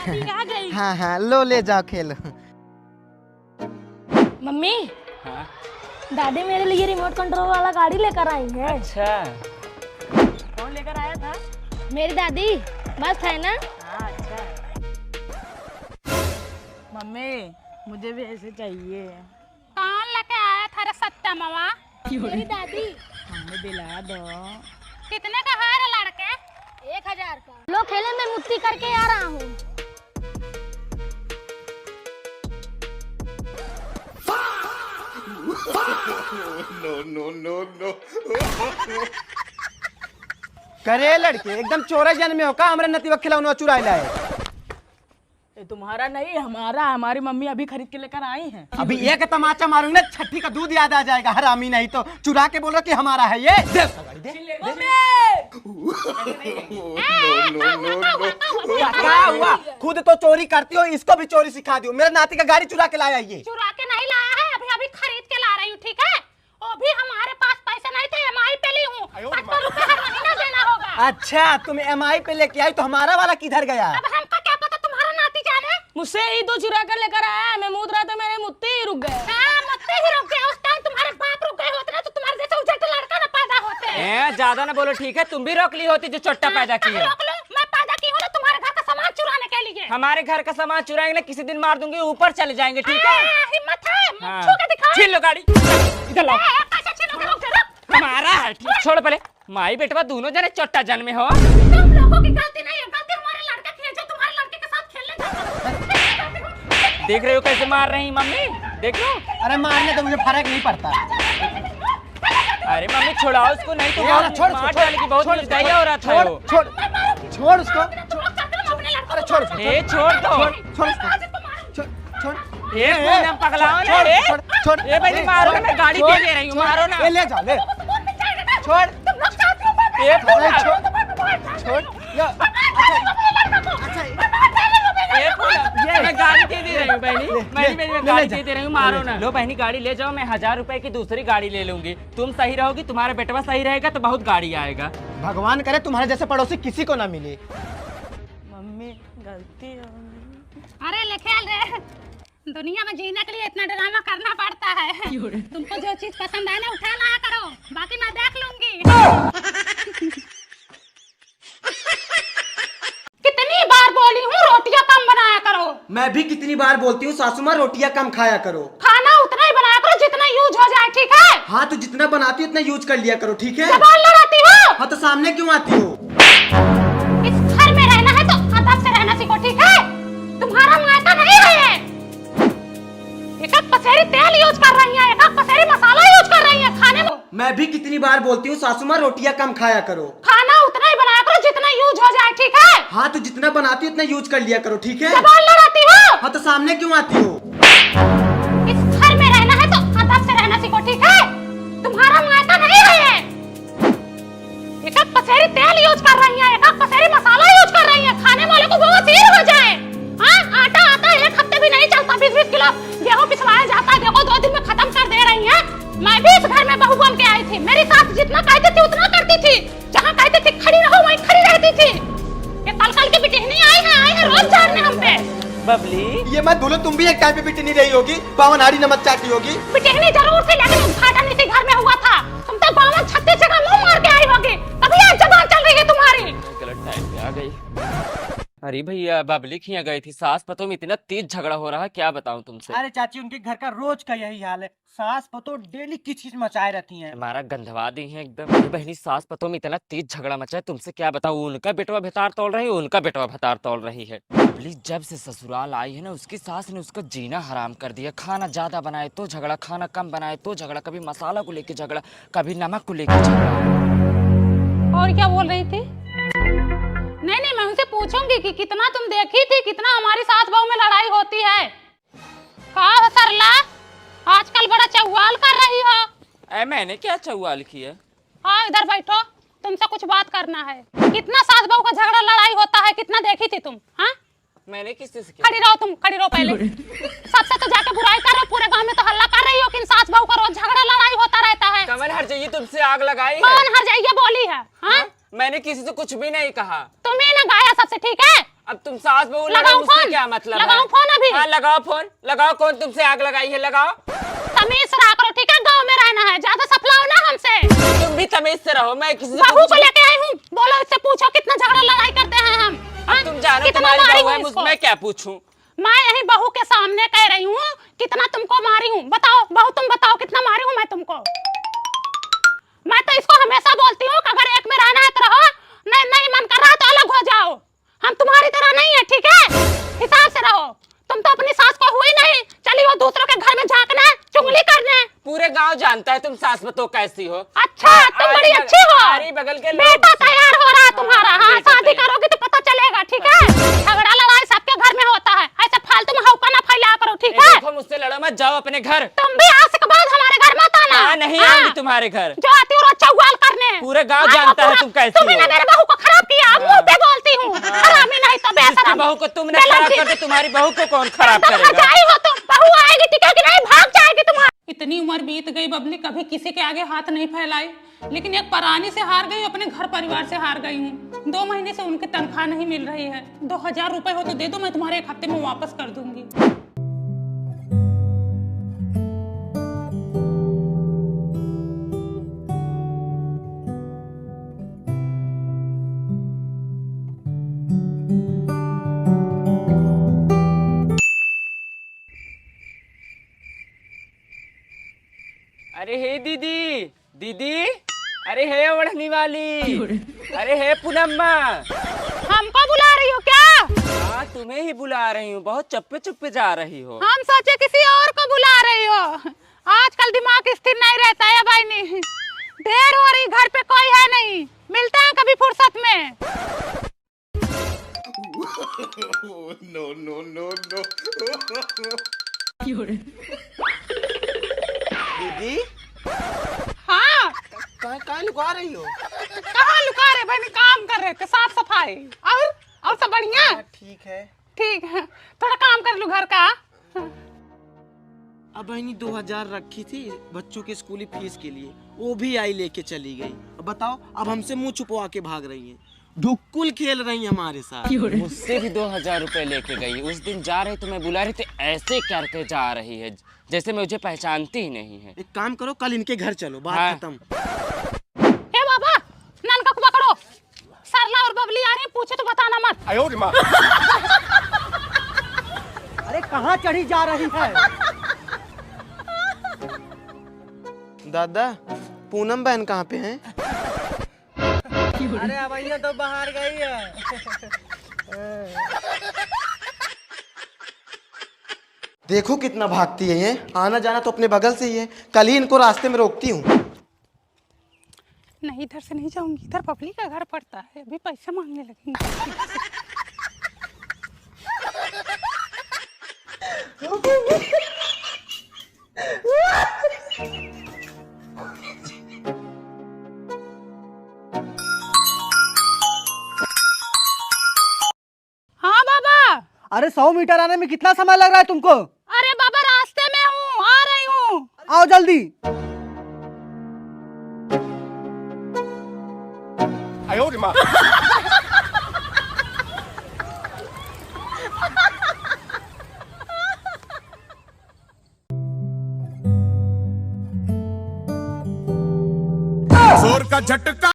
आ गई। हाँ हाँ लो ले जाओ खेलो। मम्मी हाँ? दादी मेरे लिए रिमोट कंट्रोल वाला गाड़ी लेकर आई है। अच्छा, कौन लेकर आया था? मेरी दादी। मस्त है ना? हाँ अच्छा। मम्मी मुझे भी ऐसे चाहिए। कौन लेके आया था रे सत्या मामा? मेरी दादी। हमें दिला दो। कितने का है रे लड़के? 1000 का। लो खेले, मैं मुक्ति करके आ रहा हूँ। करे लड़के एकदम चोरा जन में हो का हमरे नतीवा खिलौना चुराई लाए। ये तुम्हारा नहीं हमारा, हमारी मम्मी अभी खरीद के लेकर आई है। अभी एक तमाचा मारूंगे ना छठी का दूध याद आ जाएगा। हरामी नहीं तो चुरा के बोल रहा कि हमारा है ये। दे उसका गाड़ी दे। क्या हुआ? खुद तो चोरी करती हो, इसको भी चोरी सिखा दियो। मेरे नाती का गाड़ी चुरा के लाया ये। चुरा के नहीं लाया है, अभी अभी खरीद के ला रही हूँ, ठीक है? वो भी हमारे पास पैसे नहीं थे, EMI पे ली हूँ। 55 रुपए हर महीना देना होगा। अच्छा तुम EMI पे लेके आई तो हमारा वाला किधर गया? अब हमको क्या पता तुम्हारा नाती जाने। मुझसे ही तो चुरा कर लेकर आया। मैं मूत रहा था, मेरे मुत्ते ही रुक गए। हाँ, मुझसे ही रुक गए। उस टाइम तुम्हारे बाप रुक गए होते ना तो तुम्हारे जैसे उजट लड़का ना पैदा होते। ज्यादा ना बोलो ठीक है। तुम भी रोक ली होती जो चोट्टा पैदा की है। रोक लो, मैं पैदा की हूँ ना तुम्हारे घर का सामान चुराने के लिए। हमारे घर का सामान चुराएंगे ना, किसी दिन मार दूंगी, ऊपर चले जाएंगे, ठीक है? हिम्मत है, हाँ। छू के दिखाओ। छीन लो गाड़ी, इधर लाओ। कैसे छीनोगे? रुक जा, रुक। हमारा है, ठीक। छोड़ पहले। माई बेटवा दोनों जने चोट्टा जन में हो। तुम लोगों की गलती नहीं है, गलती हमारे लड़के की है जो तुम्हारे लड़के के साथ खेलने जाता है। देख रहे हो कैसे मार रही मम्मी? देख लो। अरे मारने तो मुझे फर्क नहीं पड़ता। अरे मम्मी छोड़ाओ उसको, नहीं तो छोड़, बहुत छोड़, मार छोड़, डालेगी, बहुत निर्दयी हो रहा था वो। छोड़ छोड़ उसको। अरे छोड़ ए छोड़ दो। छोड़ उसको। छोड़ छोड़। ए पूनम पगलाओ ना छोड़, रे। छोड़, छोड़। ए भाई मारो ना, मैं गाड़ी छोड़, दे रही हूँ, छोड़। मारो ना। ए ले जा ले। छोड़ ए पूनम, छोड़। ए पूनम, मैं गाड़ी दे रही हूँ बहनी। मैं गाड़ी दे रही हूँ, मारो ना। लो बहनी गाड़ी ले जाओ, मैं 1000 रुपए की दूसरी गाड़ी ले लूंगी। तुम सही रहोगी, तुम्हारा बेटवा सही रहेगा तो बहुत गाड़ी आएगा। भगवान करे तुम्हारे जैसे पड़ोसी किसी को ना मिले। मम्मी गलती हो गई। अरे लेखेल रे, दुनिया में जीने के लिए इतना ड्रामा करना पड़ता है। तुमको जो चीज पसंद है ना उठा लाया करो, बाकी मैं देख लूंगी। कितनी बार बोली हूँ रोटियां कम बनाया करो। मैं भी कितनी बार बोलती हूँ सासू माँ रोटियां कम खाया करो। खाना उतना ही बनाया करो जितना यूज हो जाए, ठीक है? हाँ तो जितना बनाती हो उतना यूज कर लिया करो, ठीक है? जबान लड़ाती हो। हाँ तो सामने क्यों आती हो? इस घर में रहना है तो अदब से रहना सीखो, ठीक है? तुम्हारा मायका नहीं है ये। एक पसेरी तेल यूज कर रही है, एक पसेरी मसाला यूज कर रही है खाने में। मैं भी कितनी बार बोलती हूँ सासू माँ रोटियां कम खाया करो। खाना उतना ही बनाया करो जितना यूज हो जाए, ठीक है? हाँ तो जितना बनाती हो उतना यूज कर लिया करो, ठीक है? जबान लड़ाती हो। हाँ तो सामने क्यों आती हो? इस घर में रहना है तो अदब से रहना सीखो, ठीक है? तुम्हारा मायका नहीं है ये। एक पसेरी तेल यूज कर रही है, एक पसेरी मसाला यूज कर रही है, खाने वाले को बवासीर हो जाए। हाँ आटा आता है, 1 हफ्ते भी नहीं चलता। 20-20 किलो गेहूं पिसवाया जाता है, देखो 2 दिन में खत्म कर दे रही है। मैं भी इस घर में बहू बन के आई थी, मेरी सास जितना कहती थी उतना करती थी। जहाँ कहती थी खड़ी रहो वहीं खड़ी रहती थी। ये कल की बिटिहनी आई है रोज झाड़ने हम पे। बबली, ये मत बोलो तुम भी एक टाइम पे बिटनी रही होगी, बावन हाड़ी नमक चाटी होगी। बिटिहनी जरूर थी लेकिन उद्घाटन इसी घर में हुआ था। तुम तो 52-36 जगह मुंह मार के आई होगी, तभी आज जबान चल रही है तुम्हारी। गलत टाइम पे आ गई। अरे भैया बबली खिया गई थी, सास पतों में इतना तेज झगड़ा हो रहा है, क्या बताऊं तुमसे। अरे चाची उनके घर का रोज का यही हाल है, सास पतो डेली किच-किच मचाए रहती हैं। हमारा गंधवा दी है एकदम। ये बहनी सास पतों में इतना तेज झगड़ा मचा है, तुमसे क्या बताऊं। उनका बेटवा भतार तोड़ रही है, उनका बेटवा भतार तोड़ रही है। बबली जब से ससुराल आई है ना, उसकी सास ने उसका जीना हराम कर दिया। खाना ज्यादा बनाए तो झगड़ा, खाना कम बनाए तो झगड़ा, कभी मसाला को लेके झगड़ा, कभी नमक को लेके झगड़ा। और क्या बोल रही थी? नहीं मैं उनसे पूछूंगी कि कितना तुम देखी थी, कितना हमारी सास बहू में लड़ाई होती है। कहा सरला आजकल बड़ा चौवाल कर रही हो। मैंने क्या चौवाल किया? हाँ इधर बैठो, तुमसे कुछ बात करना है। कितना सास बहू का झगड़ा लड़ाई होता है, कितना देखी थी तुम? हाँ मैंने किससे किया? खड़ी रहो तुम, खड़ी रहो पहले। सबसे तो जाके बुराई कर रहे हो, पूरे गांव में तो हल्ला कर रही हो कि सास बहू का रोज झगड़ा लड़ाई होता रहता है। कमल हर जाइए, तुमसे आग लगाई है। कौन हर जाइए बोली है? हाँ मैंने किसी से कुछ भी नहीं कहा। तुम्हें ना गाया सबसे, ठीक है? अब तुम सास बहू लड़ाई लगाओ मुझसे फोन। क्या मतलब है? लगाओ फोन अभी। हाँ लगाओ फोन, लगाओ। कौन तुमसे आग लगाई है? लगाओ। तमीज से रहा करो, ठीक है? गांव में रहना है, ज्यादा सफलाओ ना हमसे। तुम भी तमीज से रहो। मैं किसी से बहू को लेके आई हूँ, बोलो इससे पूछो कितना झगड़ा लड़ाई करते हैं हम। हाँ? तुम जानो कितना तुम्हारी मारी बहू हूँ है, इसको? मैं क्या पूछूं? मैं यही बहू के सामने कह रही हूँ कितना तुमको मारी हूँ। बताओ बहू, तुम बताओ कितना मारी हूँ मैं तुमको। मैं तो इसको हमेशा बोलती हूँ कि अगर एक में रहना है तो रहो, नहीं मन कर रहा तो अलग हो जाओ। हम तुम्हारी तरह नहीं है, ठीक है? हिसाब से रहो। तुम तो अपनी सास को हुई नहीं, चली वो दूसरों के घर में झांकने, चुगली करने। पूरे गांव जानता है तुम सास बतो कैसी हो। अच्छा, तुम बड़ी अच्छी हो। आरी बगल के लोग। बेटा तैयार हो रहा है तुम्हारा। हाँ, बेटा शादी तैयार। करोगी तो पता चलेगा, ठीक है? झगड़ा लड़ाई सबके घर में होता है, ऐसे फालतू में हौका ना फैला करो, ठीक है? देखो मुझसे लड़ो मत, जाओ अपने घर। तुम भी आज के बाद हमारे घर मत आना। हाँ, नहीं आऊंगी तुम्हारे घर। जो आती हो चौवाल करने। पूरे गांव जानता है तुम कैसी तुमने हो। मेरे बहू को खराब किया, मुंह पे बोलती हूँ। हरामी नहीं तो जिसकी बेशरम। बहू को तुमने खराब कर दिया, तुम्हारी बहू को कौन खराब एकदम करेगा? हजाई हो तुम। बहू आएगी, ठीक है कि नहीं? भाग जाएगी तुम्हारी। इतनी उम्र बीत गई बबली, कभी किसी के आगे हाथ नहीं फैलाई, लेकिन एक परानी से हार गई, अपने घर परिवार से हार गई हूँ। 2 महीने से उनकी तनख्वाह नहीं मिल रही है। 2000 रुपए हो तो दे दो, मैं तुम्हारे 1 हफ्ते में वापस कर दूंगी। अरे हे दीदी, दीदी, अरे हे ओढ़नी वाली, अरे हे पूनम्मा। हमको बुला रही हो क्या? हाँ तुम्हें ही बुला रही हूँ, बहुत चप्पे चुप्पे जा रही हो। हम सोचे किसी और को बुला रही हो। आजकल दिमाग स्थिर नहीं रहता है भाई। नहीं, देर हो रही, घर पे कोई है नहीं। मिलते हैं कभी फुर्सत में। दीदी हाँ, कहाँ लुका रही हो? कहाँ लुका रहे भाई? काम कर रहे थे, साफ सफाई। और सब बढ़िया? ठीक है। ठीक है, थोड़ा काम कर लूं घर का। अब बहनी 2000 रखी थी बच्चों के स्कूली फीस के लिए, वो भी आई लेके चली गई। अब बताओ, अब हमसे मुंह छुपवा के भाग रही हैं, ढुक्कुल खेल रही हैं हमारे साथ। मुझसे भी 2000 रुपए लेके गई। उस दिन जा रही तो मैं बुला रही थी, ऐसे करके जा रही है जैसे मुझे पहचानती ही नहीं है। एक काम करो, कल इनके घर चलो, बात हाँ। खत्म। हे बाबा, नल का कुआं करो। सरला और बबली आ रही, पूछे तो बताना मत। अरे कहाँ चढ़ी जा रही है? दादा, पूनम बहन कहाँ पे हैं? अरे अब ये तो बाहर गई है। देखो कितना भागती है ये, आना जाना तो अपने बगल से ही है। कल ही इनको रास्ते में रोकती हूँ। नहीं, इधर से नहीं जाऊंगी, इधर बबली का घर पड़ता है, अभी पैसे मांगने लगेंगे। हाँ बाबा। अरे 100 मीटर आने में कितना समय लग रहा है तुमको? अरे बाबा, रास्ते में हूँ, आ रही हूँ। आओ जल्दी। जोर का झटका